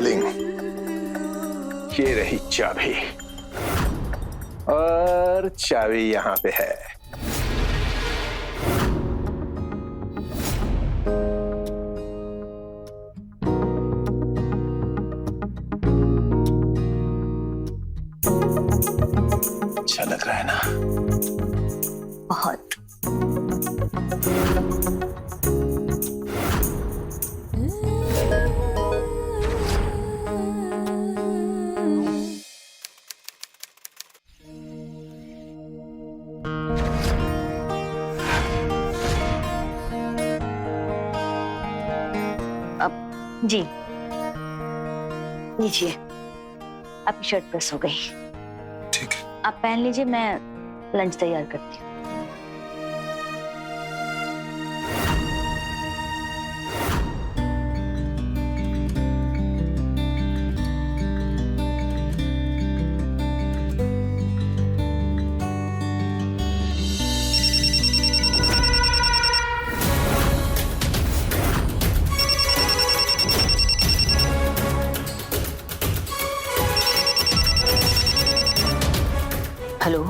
Darling, ये रही चाबी और चाबी यहाँ पे है। अच्छा लग रहा है ना? बहुत। अब जी लीजिए, आपकी शर्ट प्रेस हो गई। ठीक है। आप पहन लीजिए, मैं लंच तैयार करती हूँ। हेलो,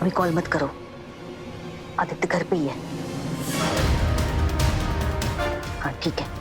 अभी कॉल मत करो, आदित्य घर पे ही है। हाँ ठीक है।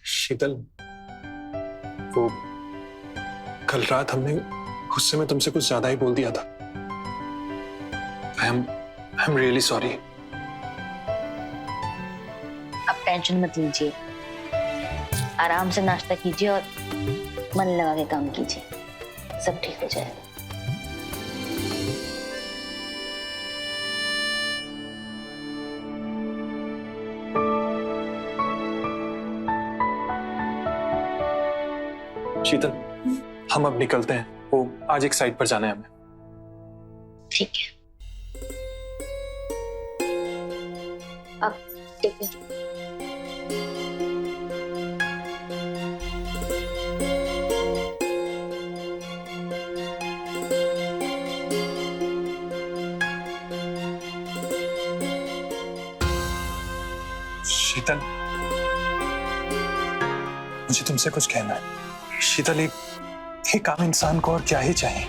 शीतल, वो कल रात हमने गुस्से में तुमसे कुछ ज्यादा ही बोल दिया था। आई एम रियली सॉरी। आप टेंशन मत लीजिए, आराम से नाश्ता कीजिए और मन लगा के काम कीजिए, सब ठीक हो जाएगा। शीतल, हम अब निकलते हैं, वो आज एक साइट पर जाना है हमें। ठीक है। अब ठीक है। शीतल, मुझे तुमसे कुछ कहना है। शीतल, एक आम इंसान को और क्या ही चाहिए?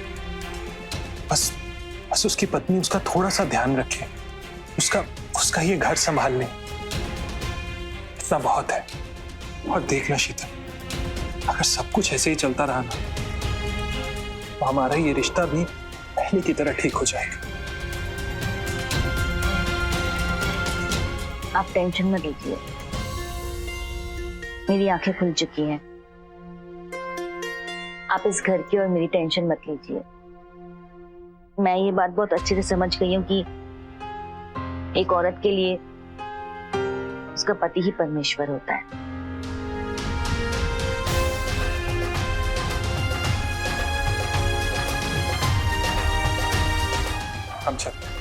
बस बस उसकी पत्नी उसका थोड़ा सा ध्यान रखे, उसका ये घर संभाल ले, इतना बहुत है। और देखना शीतल, अगर सब कुछ ऐसे ही चलता रहा ना, तो हमारा ये रिश्ता भी पहले की तरह ठीक हो जाएगा। आप टेंशन मत लीजिए, मेरी आंखें खुल चुकी हैं। आप इस घर की और मेरी टेंशन मत लीजिए। मैं ये बात बहुत अच्छे से समझ गई हूँ कि एक औरत के लिए उसका पति ही परमेश्वर होता है। हम चलते हैं।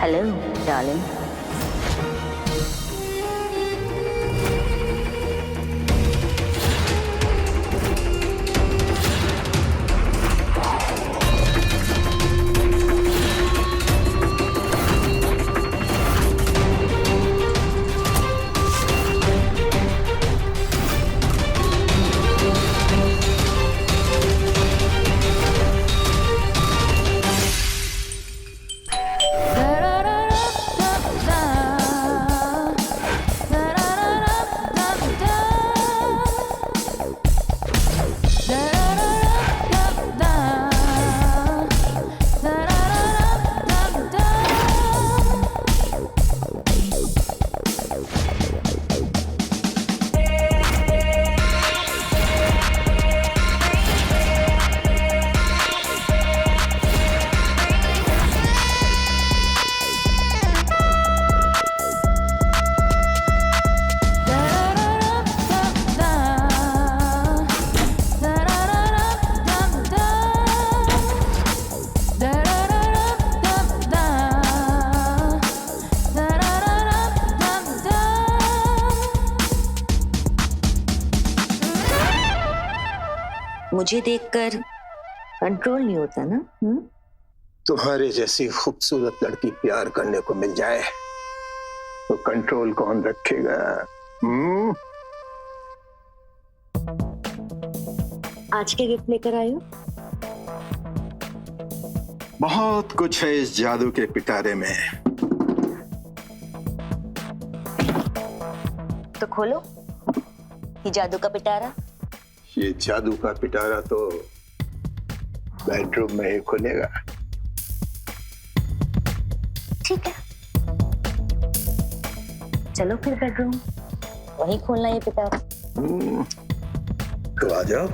Hello darling. मुझे देखकर कंट्रोल नहीं होता ना? तुम्हारे जैसी खूबसूरत लड़की प्यार करने को मिल जाए तो कंट्रोल कौन रखेगा? आज के गिफ्ट लेकर आई हो? बहुत कुछ है इस जादू के पिटारे में। तो खोलो ये जादू का पिटारा। ये जादू का पिटारा तो बेडरूम में ही खुलेगा। ठीक है, चलो फिर बेडरूम, वहीं खोलना ये पिटारा। तो आ जाओ।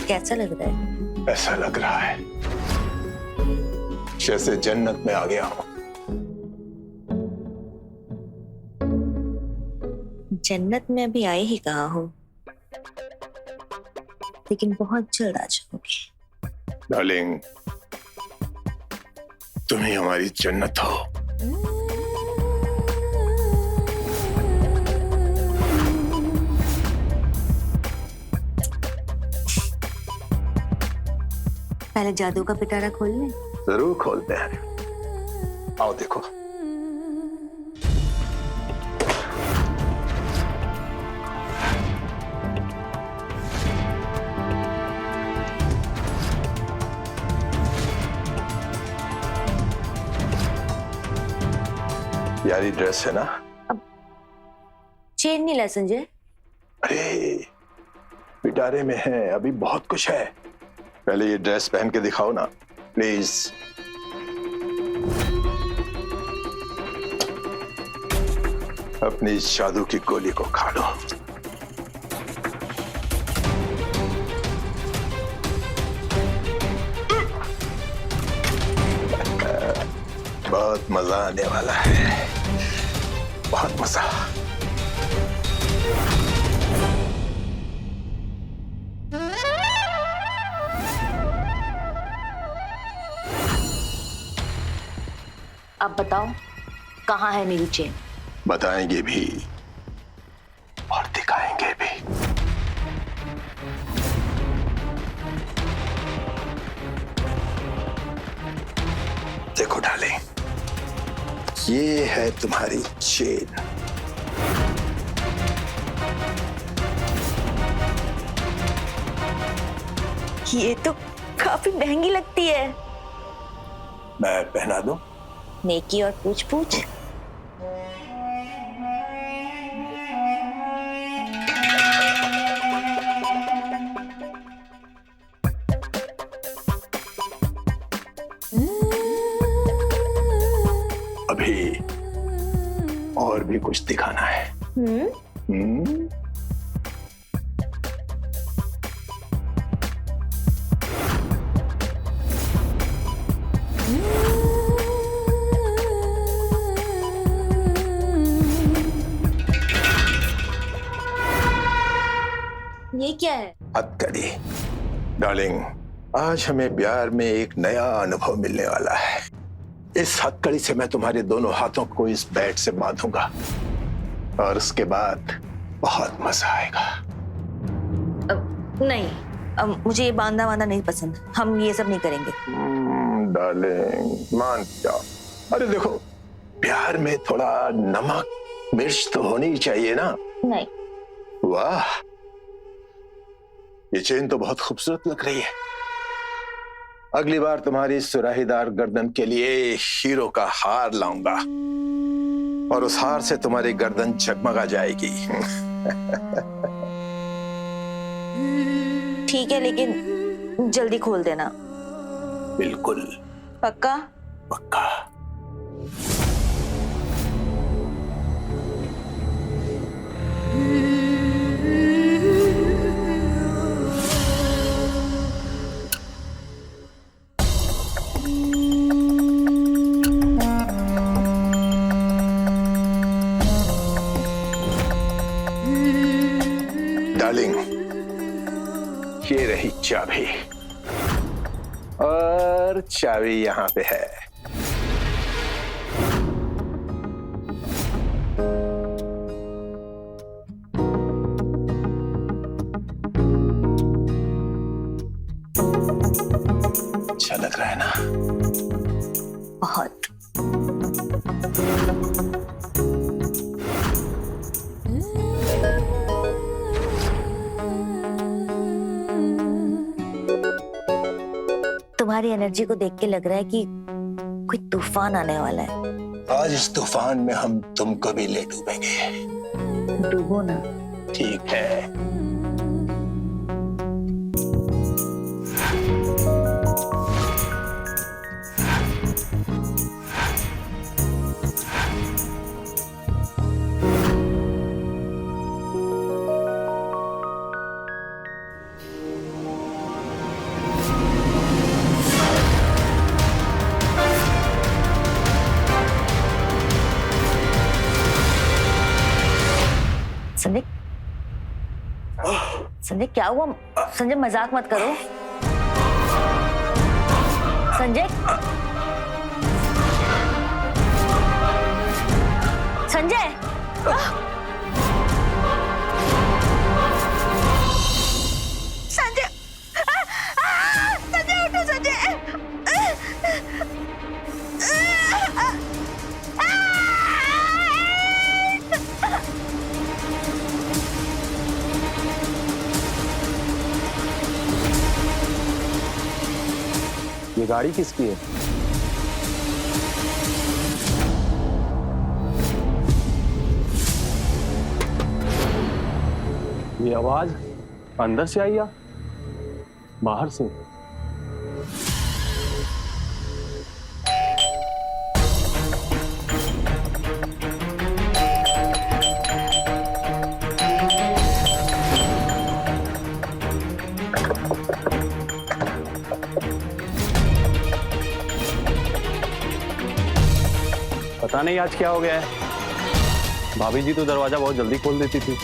कैसा लग रहा है? ऐसा लग रहा है जैसे जन्नत में आ गया हूं। जन्नत में अभी आए ही कहा हो, लेकिन बहुत जल्द आ जाओगे। डार्लिंग, तुम ही हमारी जन्नत हो। पहले जादू का पिटारा खोल लें। जरूर खोलते हैं, आओ देखो। यारी ड्रेस है ना? अब चेन नहीं ला संजय। अरे पिटारे में है, अभी बहुत कुछ है। पहले ये ड्रेस पहन के दिखाओ ना प्लीज। अपनी इस जादू की गोली को खा लो। बहुत मजा आने वाला है, बहुत मजा। अब बताओ कहाँ है मेरी चेन? बताएंगे भी और दिखाएंगे भी। देखो डार्लिंग, ये है तुम्हारी चेन। ये तो काफी महंगी लगती है। मैं पहना दूं? नेकी और पूछ पूछ। अभी और भी कुछ दिखाना है। ये क्या है? हथकड़ी। डार्लिंग, आज हमें प्यार में एक नया अनुभव मिलने वाला है। इस हथकड़ी से मैं तुम्हारे दोनों हाथों को इस बेड से बांधूंगा और उसके बाद बहुत मजा आएगा। नहीं, मुझे ये बांधा वांधा नहीं पसंद। हम ये सब नहीं करेंगे। डार्लिंग मान जाओ। अरे देखो, प्यार में थोड़ा नमक मिर्च तो होनी ही चाहिए ना? नहीं। वाह, ये चेन तो बहुत खूबसूरत लग रही है। अगली बार तुम्हारी सुराहीदार गर्दन के लिए हीरो का हार लाऊंगा और उस हार से तुम्हारी गर्दन जगमगा जाएगी। ठीक है, लेकिन जल्दी खोल देना। बिल्कुल। पक्का? पक्का। चाबी, और चाबी यहां पे है। अच्छा लग रहा है ना? बहुत। तुम्हारी एनर्जी को देख के लग रहा है कि कोई तूफान आने वाला है। आज इस तूफान में हम तुमको भी ले डूबेंगे। डूबो ना। ठीक है। संजय, संजय क्या हुआ? संजय मजाक मत करो। संजय, संजय, संजय, संजय उठो संजय। ये गाड़ी किसकी है? ये आवाज अंदर से आई या बाहर से? पता नहीं आज क्या हो गया है। भाभी जी तो दरवाजा बहुत जल्दी खोल देती थी।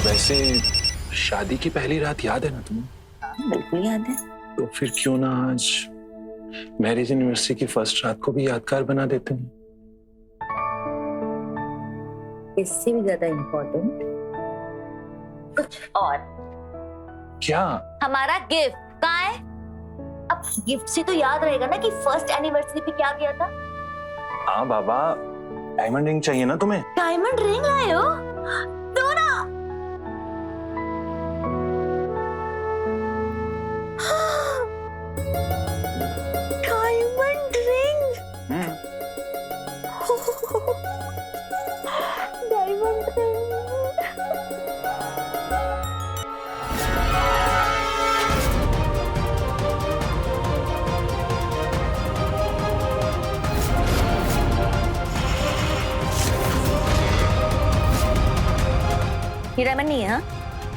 वैसे शादी की पहली रात याद है ना तुम्हें? हाँ, बिल्कुल याद है। तो फिर क्यों ना आज मैरिज एनिवर्सरी की फर्स्ट रात को भी यादगार बना देते हैं। इससे भी ज्यादा इम्पोर्टेंट कुछ और। क्या? हमारा गिफ्ट कहाँ है? अब गिफ्ट से तो याद रहेगा ना कि फर्स्ट एनिवर्सरी पे क्या किया था। हाँ बाबा, डायमंड रिंग चाहिए ना तुम्हें? डायमंड रिंग लाए हो? दो ना। Diamond ring. Diamond ring. ये डायमंड नहीं है? हाँ?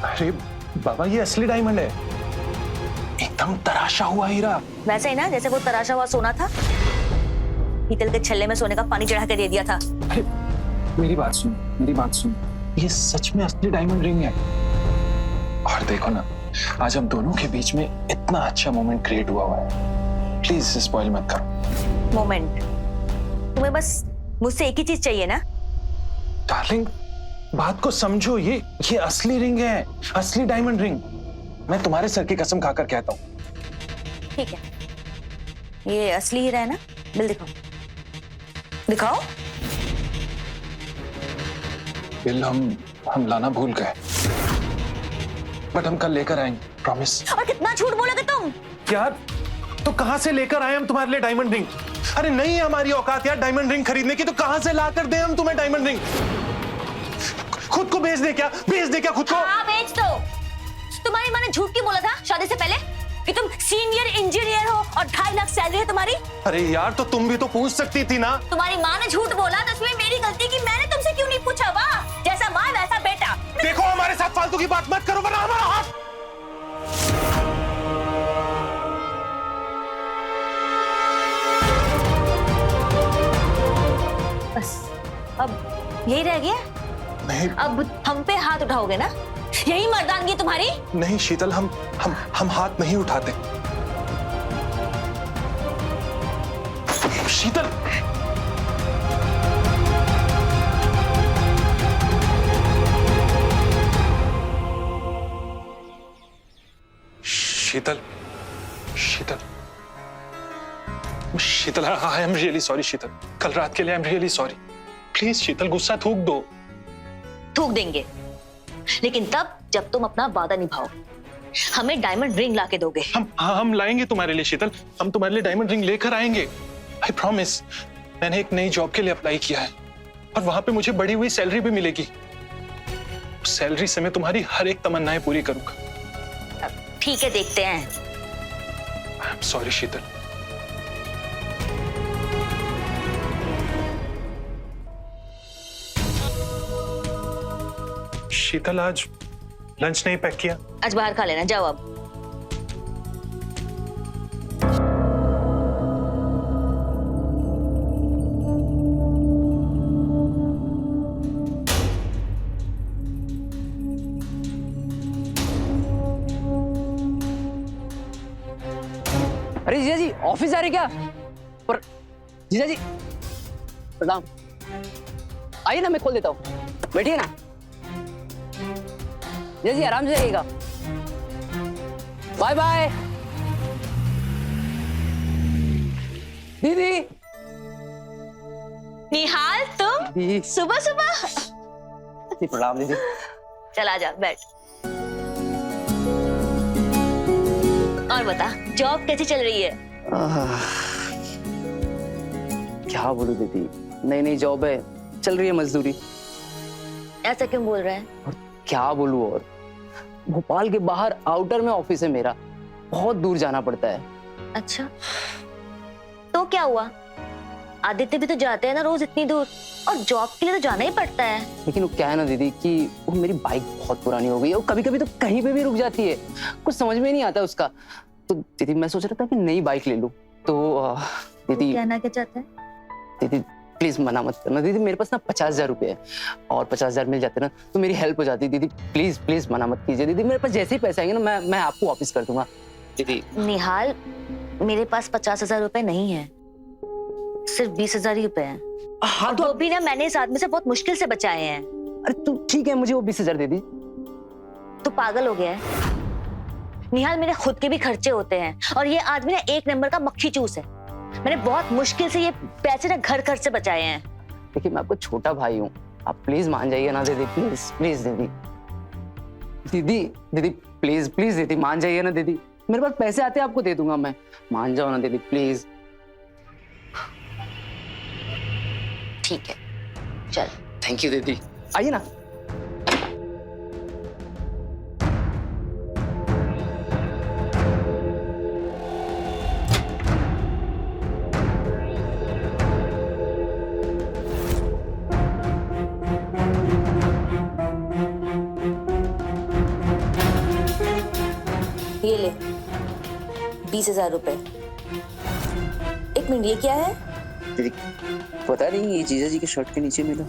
अरे बाबा, ये असली डायमंड है, एकदम तराशा हुआ हीरा। वैसे ही ना जैसे वो तराशा हुआ सोना था, पीतल के छल्ले में सोने का पानी चढ़ा के दे दिया था। अरे मेरी बात सुन, मेरी बात सुन, ये सच में असली डायमंड रिंग है। और देखो ना, आज हम दोनों के बीच में इतना अच्छा मोमेंट क्रिएट हुआ है। प्लीज स्पॉइल मत करो। मोमेंट? तुम्हें बस मुझसे एक ही चीज चाहिए ना? डार्लिंग, बात को समझो, ये असली रिंग है, असली डायमंड रिंग। मैं तुम्हारे सर की कसम खाकर कहता हूँ। ठीक है, ये असली हीरा है ना? बिल दिखाओ, दिखाओ। बिल हम लाना भूल गए, बट हम कल लेकर आएंगे, प्रॉमिस। और कितना झूठ बोलोगे तुम? यार, तो कहां से लेकर आए हम तुम्हारे लिए डायमंड रिंग? अरे नहीं है हमारी औकात यार डायमंड रिंग खरीदने की, तो कहां से ला कर दे हम तुम्हें डायमंड रिंग? खुद को बेच दे क्या? बेच दे क्या खुद को? हाँ बेच दो। तुम्हारी माँ ने झूठ क्यों बोला था शादी से पहले कि कि तुम सीनियर इंजीनियर हो और 2.5 लाख सैलरी है तुम्हारी? अरे यार, तो तुम भी तो पूछ सकती थी ना। तुम्हारी माँ ने झूठ बोला तो इसमें मेरी गलती कि मैंने तुमसे क्यों नहीं पूछा? वाह, जैसा माँ वैसा बेटा। देखो, हमारे साथ फालतू की बात मत करो वरना हमारा हाथ। बस अब यही रह गया? नहीं अब हम पे हाथ उठाओगे ना? यही मर्दानगी तुम्हारी? नहीं शीतल, हम हाथ नहीं उठाते। Sheetal, Sheetal, Sheetal, Sheetal, I am really sorry Sheetal. कल रात के लिए I am really sorry. Please Sheetal, गुस्सा थूक दो। थूक देंगे, लेकिन तब जब तुम अपना वादा निभाओ, हमें डायमंड रिंग लाके दोगे। हम लाएंगे तुम्हारे लिए शीतल, हम तुम्हारे लिए डायमंड रिंग लेकर आएंगे। I promise. मैंने एक नई जॉब के लिए अप्लाई किया है और वहां पे मुझे बढ़ी हुई सैलरी भी मिलेगी। उस सैलरी से मैं तुम्हारी हर एक तमन्नाएं पूरी करूंगा। ठीक है, देखते हैं। आई एम सॉरी शीतल। शीतल, आज लंच नहीं पैक किया? आज बाहर खा लेना, जाओ अब। अरे जीजा जी, ऑफिस आ रहे क्या? पर जीजा जी प्रणाम। आइए ना, मैं खोल देता हूँ, बैठिए ना। जीजा जी आराम से रहिएगा। Bye bye. दीदी। निहाल, तुम दीदी सुबह सुबह? प्रणाम दीदी। चला जा, बैठ। और बता, जॉब कैसी चल रही है? क्या बोलूं दीदी, नई नई जॉब है, चल रही है मजदूरी। ऐसा क्यों बोल रहे हैं? और क्या बोलूं, और भोपाल के बाहर आउटर में ऑफिस है मेरा, बहुत दूर जाना पड़ता है। अच्छा, तो क्या हुआ? आदित्य भी तो जाते हैं ना रोज इतनी दूर, और जॉब के लिए तो जाना ही पड़ता है। लेकिन वो क्या है ना दीदी कि वो मेरी बाइक बहुत पुरानी हो गई है, वो कभी कभी तो कहीं पे भी रुक जाती है, कुछ समझ में नहीं आता उसका। तो दीदी मैं सोच रहा था कि नई बाइक ले लूं। तो दीदी कहना क्या चाहते हैं? दीदी प्लीज मना मत करना दीदी, मेरे पास ना 50,000 रुपए है, और 50,000 मिल जाते ना तो मेरी हेल्प हो जाती। दीदी प्लीज प्लीज मना मत कीजिए दीदी, मेरे पास जैसे ही पैसे आएंगे ना मैं आपको वापस कर दूंगा दीदी। निहाल, मेरे पास 50,000 रुपए नहीं है, सिर्फ 20,000 ही रुपए हैं। हाँ तो भी ना मैंने इस आदमी से बहुत मुश्किल से बचाए हैं। अरे तो ठीक है, मुझे वो 20,000 दे दी। तो पागल हो गया है निहाल, मेरे खुद के भी खर्चे होते हैं, और ये आदमी ना एक नंबर का मक्खी चूस है। मैंने बहुत मुश्किल से ये पैसे ना घर खर्च से बचाए हैं। देखिए मैं आपको छोटा भाई हूँ, आप प्लीज मान जाइए ना दीदी, प्लीज प्लीज दीदी। दीदी दीदी प्लीज प्लीज दीदी मान जाइए ना दीदी, मेरे पास पैसे आते हैं आपको दे दूंगा मैं, मान जाओ ना दीदी प्लीज। ठीक है, चल। थैंक यू दीदी, आइए ना। ये ले 20,000 रुपए। एक मिनट, ये क्या है? दीदी पता नहीं, ये जीजा जी के शर्ट के नीचे मिला।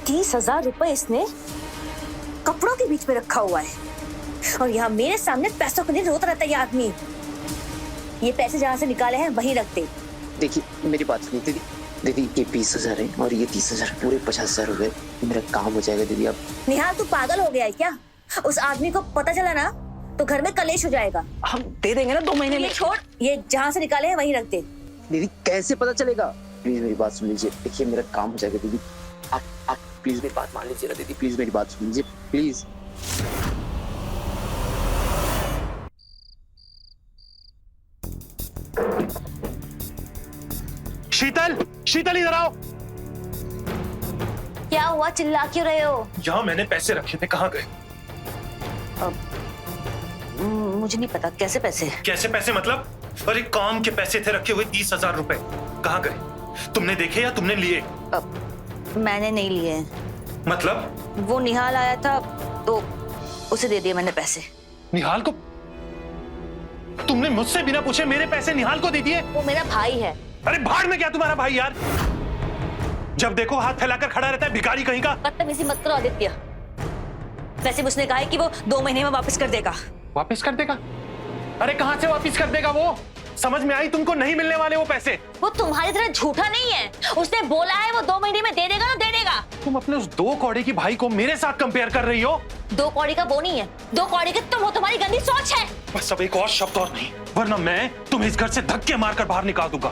30,000 रुपए इसने कपड़ों के बीच में रखा हुआ है, और यहाँ मेरे सामने पैसों के लिए रोता रहता है ये आदमी। ये पैसे जहाँ से निकाले हैं वहीं रख दे। देखिए मेरी बात सुनिए दीदी, दीदी ये 20,000 है और ये 30,000, पूरे 50,000 हो गए, मेरा काम हो जाएगा दीदी। अब निहाल, तू पागल हो गया है क्या? उस आदमी को पता चला ना तो घर में कलेश हो जाएगा। हम दे देंगे ना 2 महीने में। ये छोड़, ये जहाँ से निकाले हैं वहीं रख दे। दीदी कैसे पता चलेगा? प्लीज मेरी बात सुन लीजिए, देखिए मेरा काम हो जाएगा दीदी, आप प्लीज मेरी बात मान लीजिए ना दीदी, प्लीज मेरी बात सुन लीजिए प्लीज। शीतल, शीतल इधर आओ। क्या हुआ, चिल्ला क्यों रहे हो? यहाँ मैंने पैसे रखे थे, कहाँ गए? मुझे नहीं पता कैसे पैसे। कैसे पैसे मतलब? अरे काम के पैसे थे रखे हुए 30,000 रुपए, कहाँ गए? तुमने देखे या तुमने लिए? मैंने नहीं लिए। मतलब? वो निहाल आया था तो उसे दे दिए मैंने पैसे। निहाल को? तुमने मुझसे बिना पूछे मेरे पैसे निहाल को दे दिए? वो मेरा भाई है। अरे भाड़ में क्या तुम्हारा भाई यार? जब देखो हाथ फैलाकर खड़ा रहता है भिखारी कहीं का। बदतमीजी मत करो आदित्य। वैसे उसने कहा है कि वो 2 महीने में वापस कर देगा। वापस कर देगा? अरे कहां से वापस कर देगा वो? समझ में आई तुमको? नहीं मिलने वाले वो पैसे। वो तुम्हारी तरह झूठा नहीं है। उसने बोला है वो 2 महीने में दे देगा तो दे देगा। तुम अपने उस 2 कौड़े की भाई को मेरे साथ कंपेयर कर रही हो? 2 कौड़ी का वो नहीं है, 2 कौड़ी के तुम हो। तुम्हारी गंदी सोच है। बस अब एक और शब्द और नहीं, वरना मैं तुम्हें इस घर से धक्के मारकर बाहर निकाल दूंगा।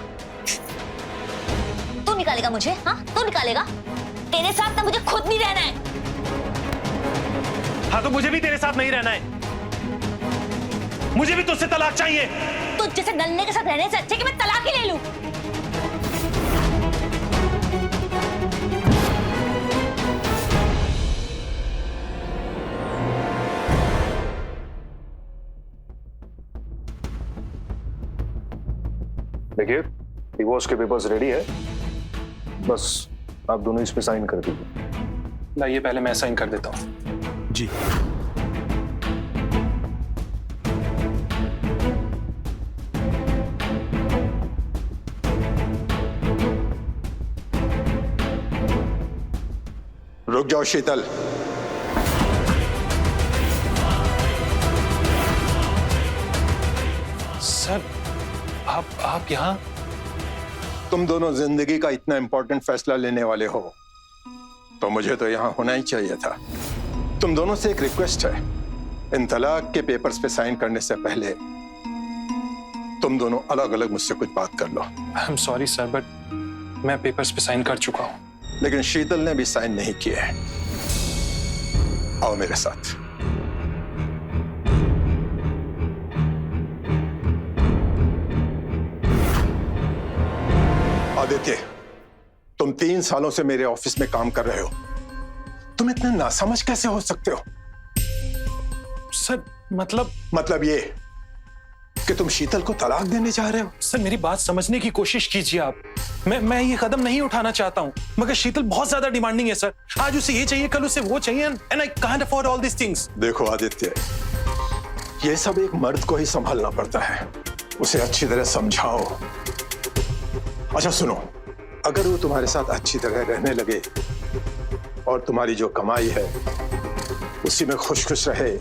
तू निकालेगा मुझे? हाँ तू निकालेगा? तेरे साथ ना मुझे खुद नहीं रहना है। हाँ तो मुझे भी तेरे साथ नहीं रहना है। मुझे भी तुझसे तलाक चाहिए। तुझ जैसे नल्ले के साथ रहने से अच्छा कि मैं तलाक ही ले लूं। देखिए, डिवोर्स के पेपर्स रेडी है, बस आप दोनों इस पे साइन कर दीजिए। लाइए पहले मैं साइन कर देता हूँ। जी। रुक जाओ शीतल। सर आप यहाँ? तुम दोनों जिंदगी का इतना इंपॉर्टेंट फैसला लेने वाले हो तो मुझे तो यहाँ होना ही चाहिए था। तुम दोनों से एक रिक्वेस्ट है, इन तलाक के पेपर्स पे साइन करने से पहले तुम दोनों अलग अलग मुझसे कुछ बात कर लो। I am sorry sir, but मैं पेपर्स पे साइन कर चुका हूँ। लेकिन शीतल ने भी साइन नहीं किए हैं। आओ मेरे साथ। आदित्य, तुम 3 सालों से मेरे ऑफिस में काम कर रहे हो। तुम इतने नासमझ कैसे हो सकते हो? सर मतलब ये कि तुम शीतल को तलाक देने जा रहे हो? सर मेरी बात समझने की कोशिश कीजिए आप। मैं ये कदम नहीं उठाना चाहता हूँ, मगर शीतल बहुत ज्यादा डिमांडिंग है सर। आज उसे ये चाहिए, कल उसे वो चाहिए, and I can't afford all this things. देखो आदित्य, ये सब एक मर्द को ही संभालना पड़ता है। उसे अच्छी तरह समझाओ। अच्छा सुनो, अगर वो तुम्हारे साथ अच्छी तरह रहने लगे और तुम्हारी जो कमाई है उसी में खुश खुश रहे,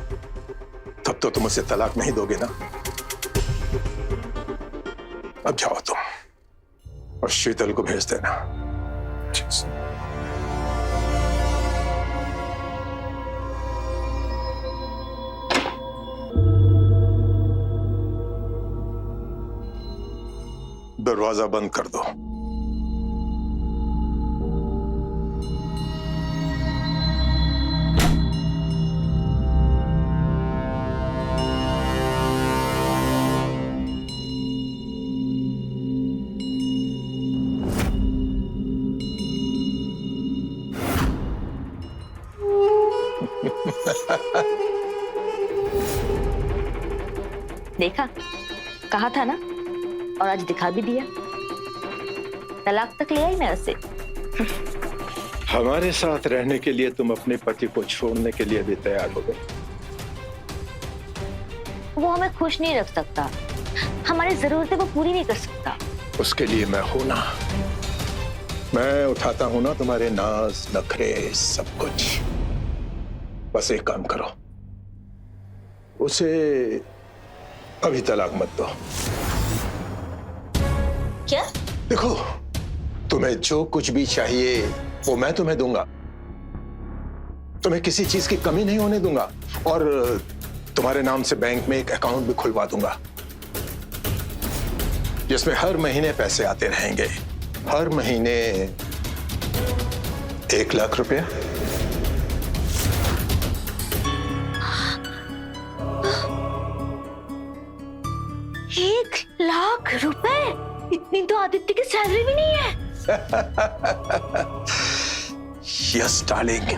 तब तो तुम उसे तलाक नहीं दोगे ना? अब जाओ तुम और शीतल को भेज देना। दरवाजा बंद कर दो। देखा, कहा था ना, और आज दिखा भी दिया। तलाक तक ले आई मैं उससे। हमारे साथ रहने के लिए तुम अपने पति को छोड़ने के लिए भी तैयार हो गए? वो हमें खुश नहीं रख सकता, हमारी जरूरतें वो पूरी नहीं कर सकता। उसके लिए मैं हूं ना। मैं उठाता हूं ना तुम्हारे नाज नखरे सब कुछ। बस एक काम करो, उसे अभी तलाक मत दो। क्या? देखो, तुम्हें जो कुछ भी चाहिए वो मैं तुम्हें दूंगा। तुम्हें किसी चीज की कमी नहीं होने दूंगा, और तुम्हारे नाम से बैंक में एक अकाउंट भी खुलवा दूंगा जिसमें हर महीने पैसे आते रहेंगे। हर महीने 1 लाख रुपया। ₹1,00,000? इतनी तो आदित्य की सैलरी भी नहीं है। यस डार्लिंग,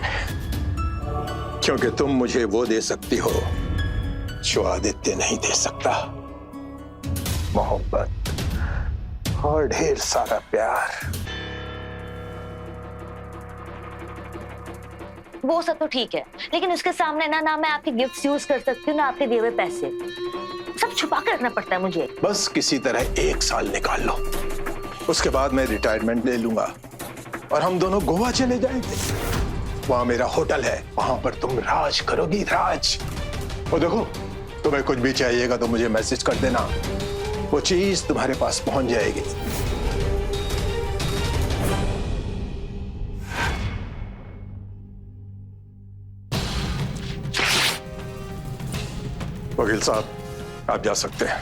क्योंकि तुम मुझे वो दे सकती हो जो आदित्य नहीं दे सकता, मोहब्बत और ढेर सारा प्यार। वो सब तो ठीक है, लेकिन उसके सामने ना मैं आपके गिफ्ट्स यूज कर सकती हूँ ना आपके दिए हुए पैसे। सब छुपा कर रखना पड़ता है मुझे। बस किसी तरह 1 साल निकाल लो, उसके बाद मैं रिटायरमेंट ले लूंगा और हम दोनों गोवा चले जाएंगे। वहां मेरा होटल है, वहां पर तुम राज करोगी, राज। और देखो, तुम्हें कुछ भी चाहिएगा तो मुझे मैसेज कर देना, वो चीज तुम्हारे पास पहुंच जाएगी। वकील साहब, आप जा सकते हैं।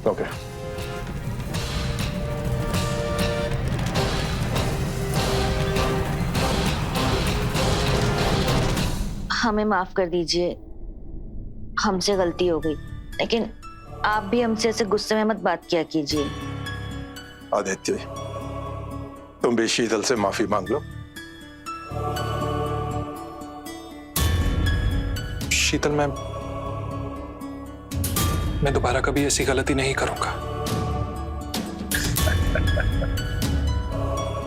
ओके। हमें माफ कर दीजिए, हमसे गलती हो गई, लेकिन आप भी हमसे ऐसे गुस्से में मत बात किया कीजिए। आदित्य, तुम भी शीतल से माफी मांग लो। शीतल, मैं दोबारा कभी ऐसी गलती नहीं करूंगा।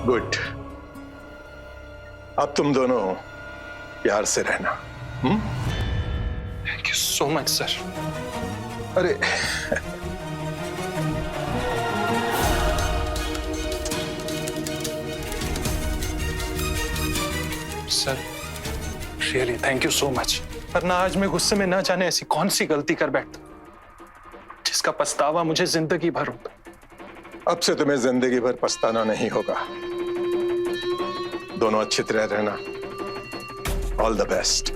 गुड। अब तुम दोनों प्यार से रहना। Thank you so much sir. अरे sir, really thank you so much. वरना आज मैं गुस्से में ना जाने ऐसी कौन सी गलती कर बैठता जिसका पछतावा मुझे जिंदगी भर होगा। अब से तुम्हें जिंदगी भर पछताना नहीं होगा। दोनों अच्छी तरह रहना। All the best.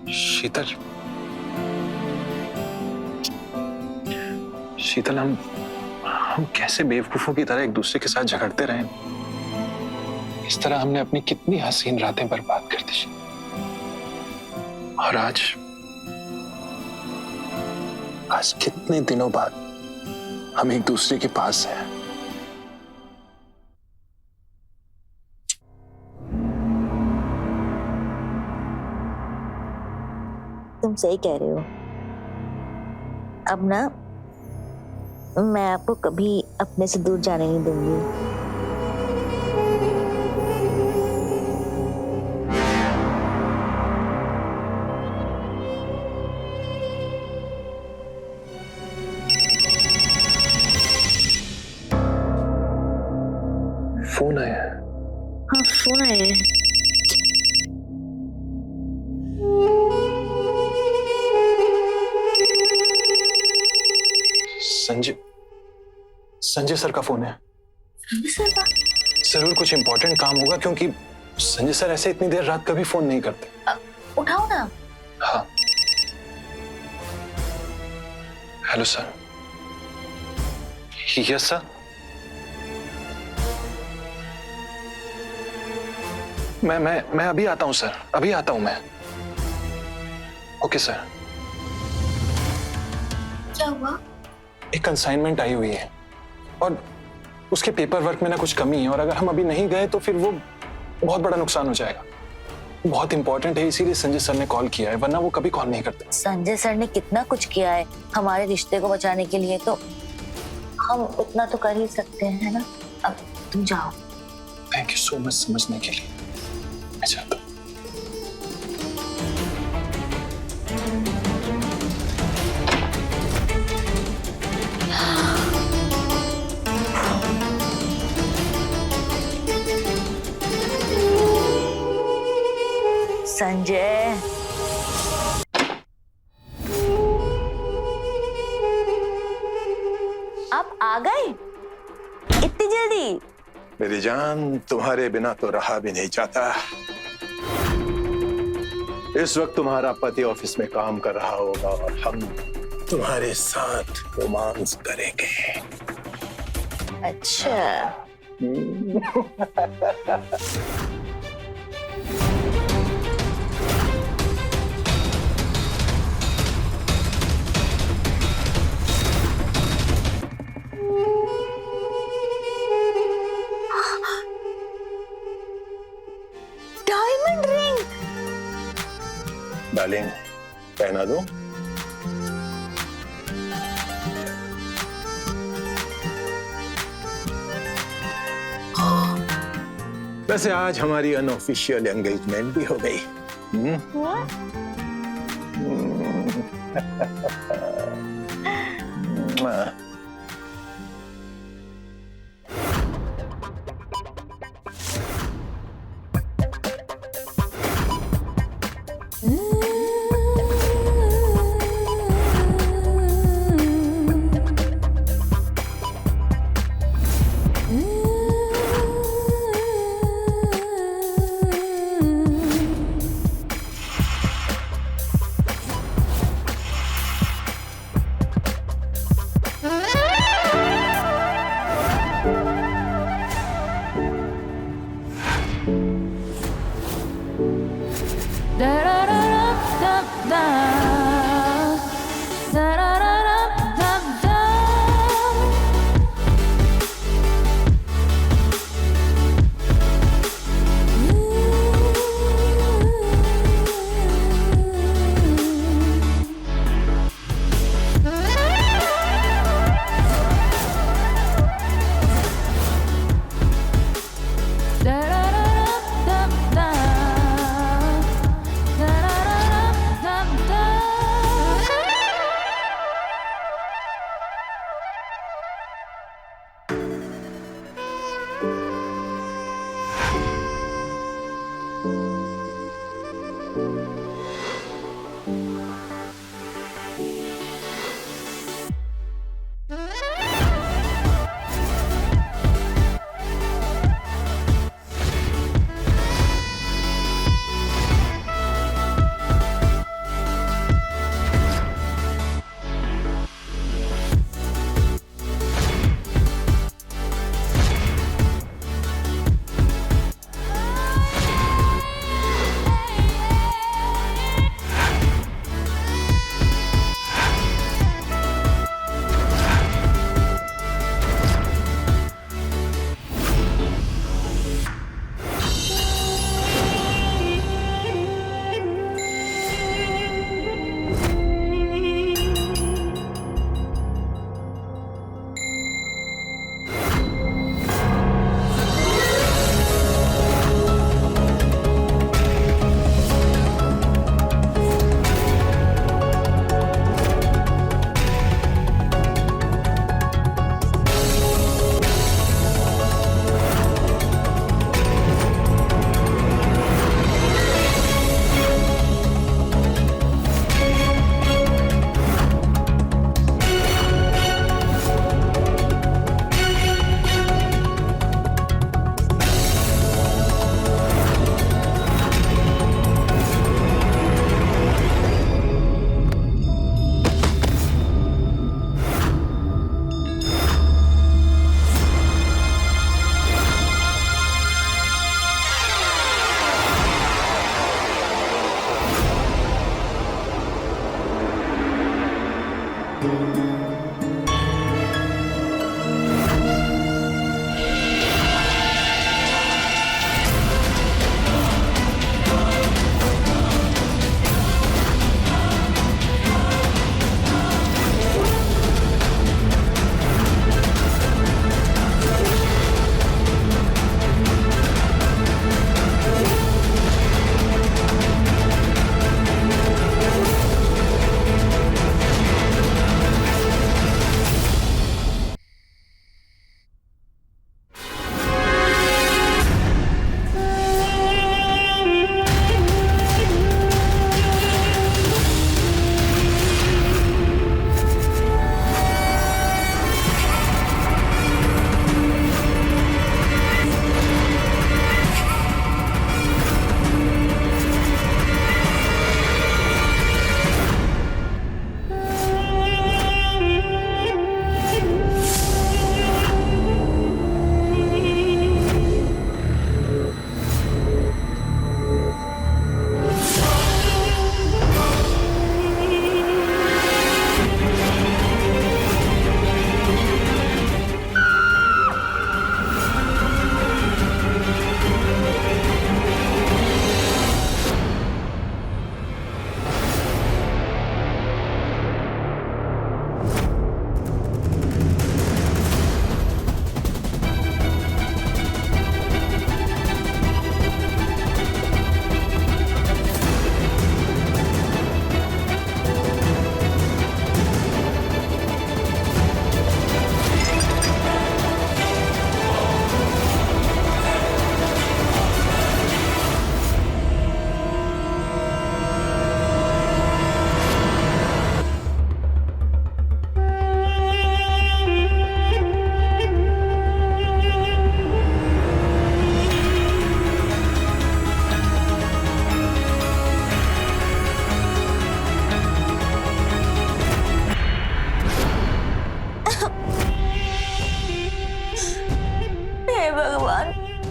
Sheetal, Sheetal, हम कैसे बेवकूफों की तरह एक दूसरे के साथ झगड़ते रहे। इस तरह हमने अपनी कितनी हसीन रातें बर्बाद कर दी। और आज कितने दिनों बाद हम एक दूसरे के पास हैं। तुम सही कह रहे हो। अब ना मैं आपको कभी अपने से दूर जाने नहीं दूंगी। फोन आया है। हाँ, फोन आया है। संजय सर का फोन है। संजय सर का? जरूर कुछ इंपॉर्टेंट काम होगा, क्योंकि संजय सर ऐसे इतनी देर रात कभी फोन नहीं करते। उठाओ ना। हाँ। Hello sir. Yes sir. मैं अभी आता हूं सर, अभी आता हूं मैं। Okay sir. क्या हुआ? एक असाइनमेंट आई हुई है और उसके पेपर वर्क में ना कुछ कमी है, और अगर हम अभी नहीं गए तो फिर वो बहुत बड़ा नुकसान हो जाएगा। बहुत इंपॉर्टेंट है, इसीलिए संजय सर ने कॉल किया है, वरना वो कभी कॉल नहीं करते। संजय सर ने कितना कुछ किया है हमारे रिश्ते को बचाने के लिए, तो हम उतना तो कर ही सकते हैं, है ना? अब तुम जाओ। थैंक यू सो मच समझने के लिए। मैं जाता हूं। संजय, आप आ गए इतनी जल्दी? मेरी जान, तुम्हारे बिना तो रहा भी नहीं जाता। इस वक्त तुम्हारा पति ऑफिस में काम कर रहा होगा और हम तुम्हारे साथ रोमांस करेंगे। अच्छा। Diamond ring. डार्लिंग, पहना दूं? वैसे आज हमारी अनऑफिशियल एंगेजमेंट भी हो गई।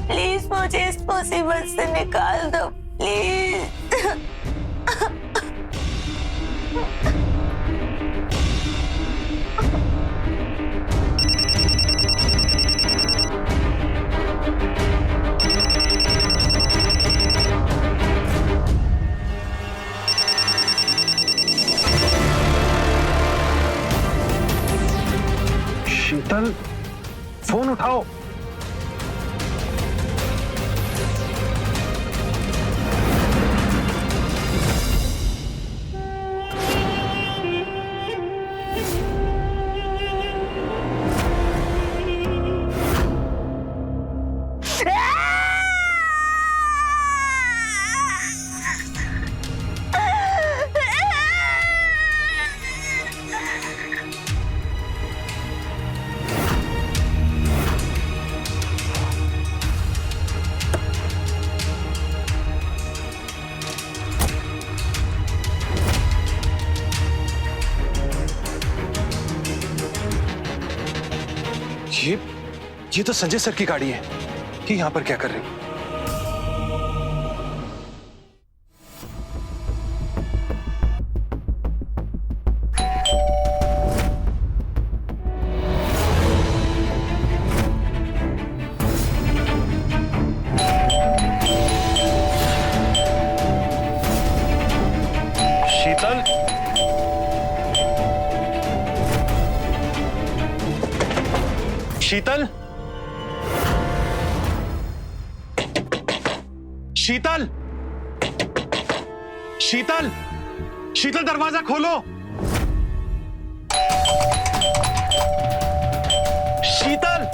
प्लीज मुझे इस मुसीबत से निकाल दो प्लीज। शीतल, फोन उठाओ। ये तो संजय सर की गाड़ी है। ये यहाँ पर क्या कर रही है? शीतल, शीतल, शीतल, शीतल, शीतल, दरवाजा खोलो। शीतल,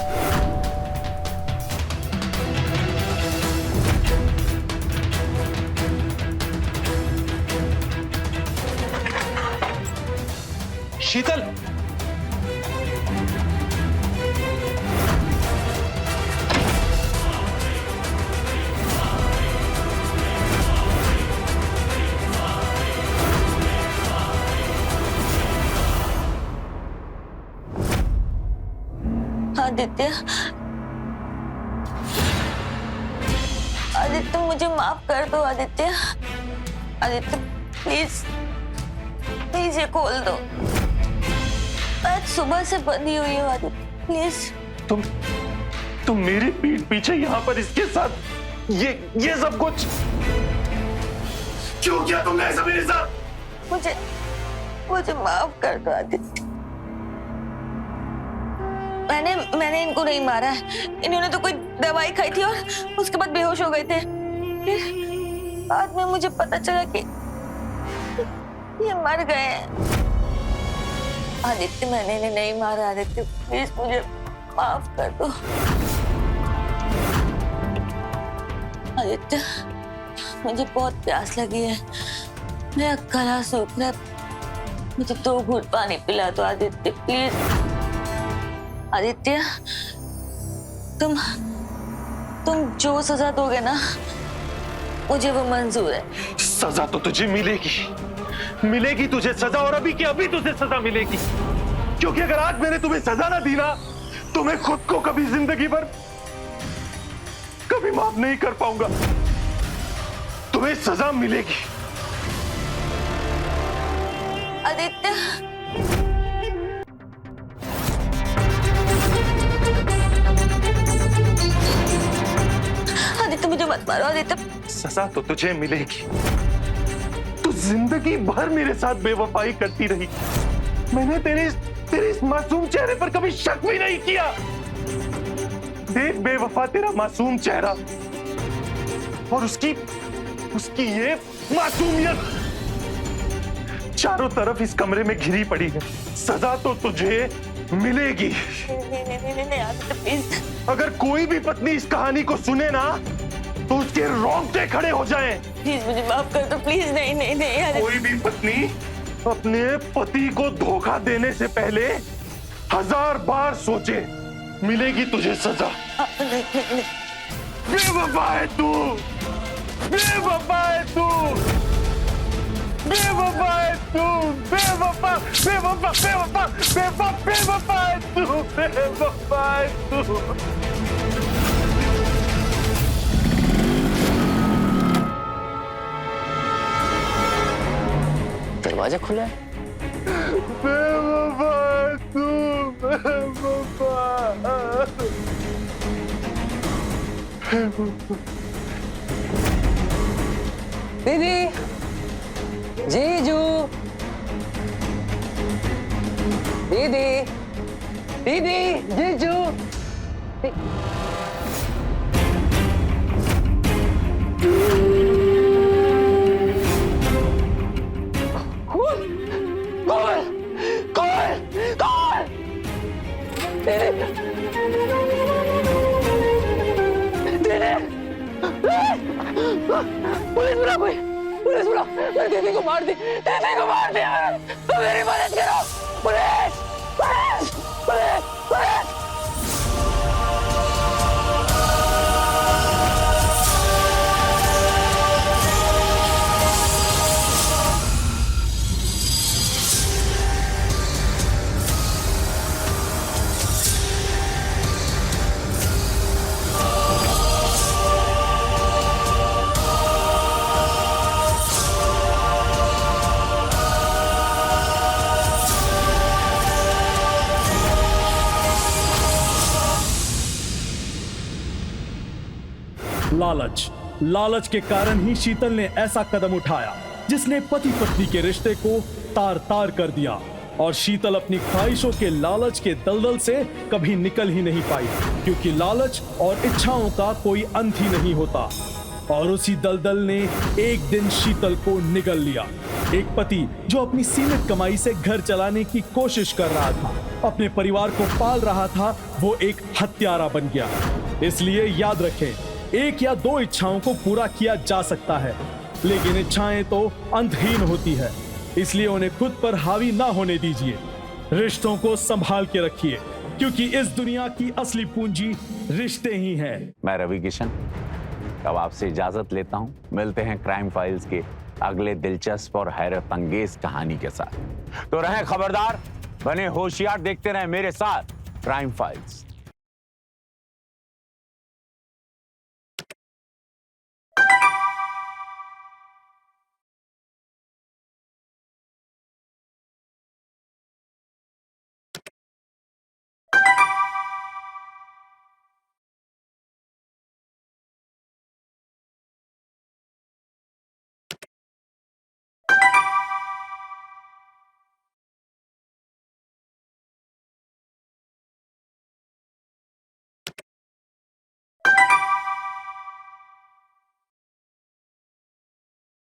शीतल, आदित्य, आदित्य मुझे माफ कर दो आदित्य। आदित्य प्लीज प्लीज ये खोल दो। आज सुबह से बंधी हुई हूँ आदित्य, प्लीज। तुम मेरी पीठ पीछे यहाँ पर इसके साथ ये सब कुछ क्यों किया तुमने ऐसा मेरे साथ? मुझे माफ कर दो आदित्य। मैंने इनको नहीं मारा है। इन्होंने तो कोई दवाई खाई थी और उसके बाद बेहोश हो गए थे। फिर बाद में मुझे पता चला कि ये मर गए हैं। आदित्य मैंने इन्हें नहीं मारा। आदित्य प्लीज मुझे माफ कर दो। आदित्य मुझे बहुत प्यास लगी है, मेरा गला सूख रहा है, मुझे 2 घूंट पानी पिला दो आदित्य प्लीज। आदित्य तुम जो सजा दोगे ना मुझे वो मंजूर है। सजा तो तुझे मिलेगी तुझे सजा, और अभी की अभी तुझे सजा मिलेगी। क्योंकि अगर आज मैंने तुम्हें सजा ना दी ना तो मैं खुद को कभी जिंदगी भर कभी माफ नहीं कर पाऊंगा। तुम्हें सजा मिलेगी। आदित्य आदित्य मुझे मत मारो आदित्य। सजा तो तुझे मिलेगी। तू जिंदगी भर मेरे साथ बेवफाई करती रही। मैंने तेरे इस मासूम चेहरे पर कभी शक भी नहीं किया। देख बेवफा तेरा मासूम चेहरा और उसकी ये मासूमियत चारों तरफ इस कमरे में घिरी पड़ी है। सजा तो तुझे मिलेगी। नहीं आदित्य प्लीज। अगर कोई भी पत्नी इस कहानी को सुने ना तो उसके रोंगटे खड़े हो जाएं। प्लीज मुझे माफ कर दो प्लीज। नहीं कोई भी पत्नी अपने पति को धोखा देने से पहले 1000 बार सोचे। मिलेगी तुझे सजा। बेवफा है तू, बेवफा है तू, बेवफा है तू, बेवफा बेवफा बेवफा बेवफा बेवफा है तू, बेवफा है तू। दरवाजा खुला है। दीदी, जीजू, दीदी, दीदी, जीजू। पुलिस बुला, कोई पुलिस बुला, मेरी दीदी को मार दी, दीदी को मार दिया, तो मेरी मदद करो, पुलिस, पुलिस, पुलिस, पुलिस। लालच के कारण ही शीतल ने ऐसा कदम उठाया जिसने पति पत्नी के रिश्ते को तार तार कर दिया, और शीतल अपनी ख्वाहिशों के लालच के दलदल से कभी निकल ही नहीं पाई, क्योंकि लालच और इच्छाओं का कोई अंत ही नहीं होता। और उसी दलदल ने एक दिन शीतल को निगल लिया। एक पति जो अपनी सीमित कमाई से घर चलाने की कोशिश कर रहा था, अपने परिवार को पाल रहा था, वो एक हत्यारा बन गया। इसलिए याद रखें, एक या दो इच्छाओं को पूरा किया जा सकता है, लेकिन इच्छाएं तो अंतहीन होती है, इसलिए उन्हें खुद पर हावी ना होने दीजिए। रिश्तों को संभाल के रखिए, क्योंकि इस दुनिया की असली पूंजी रिश्ते ही हैं। मैं रवि किशन अब आपसे इजाजत लेता हूं। मिलते हैं क्राइम फाइल्स के अगले दिलचस्प और हैरत अंगेज कहानी के साथ। तो रहें खबरदार, बने होशियार, देखते रहें मेरे साथ क्राइम फाइल्स।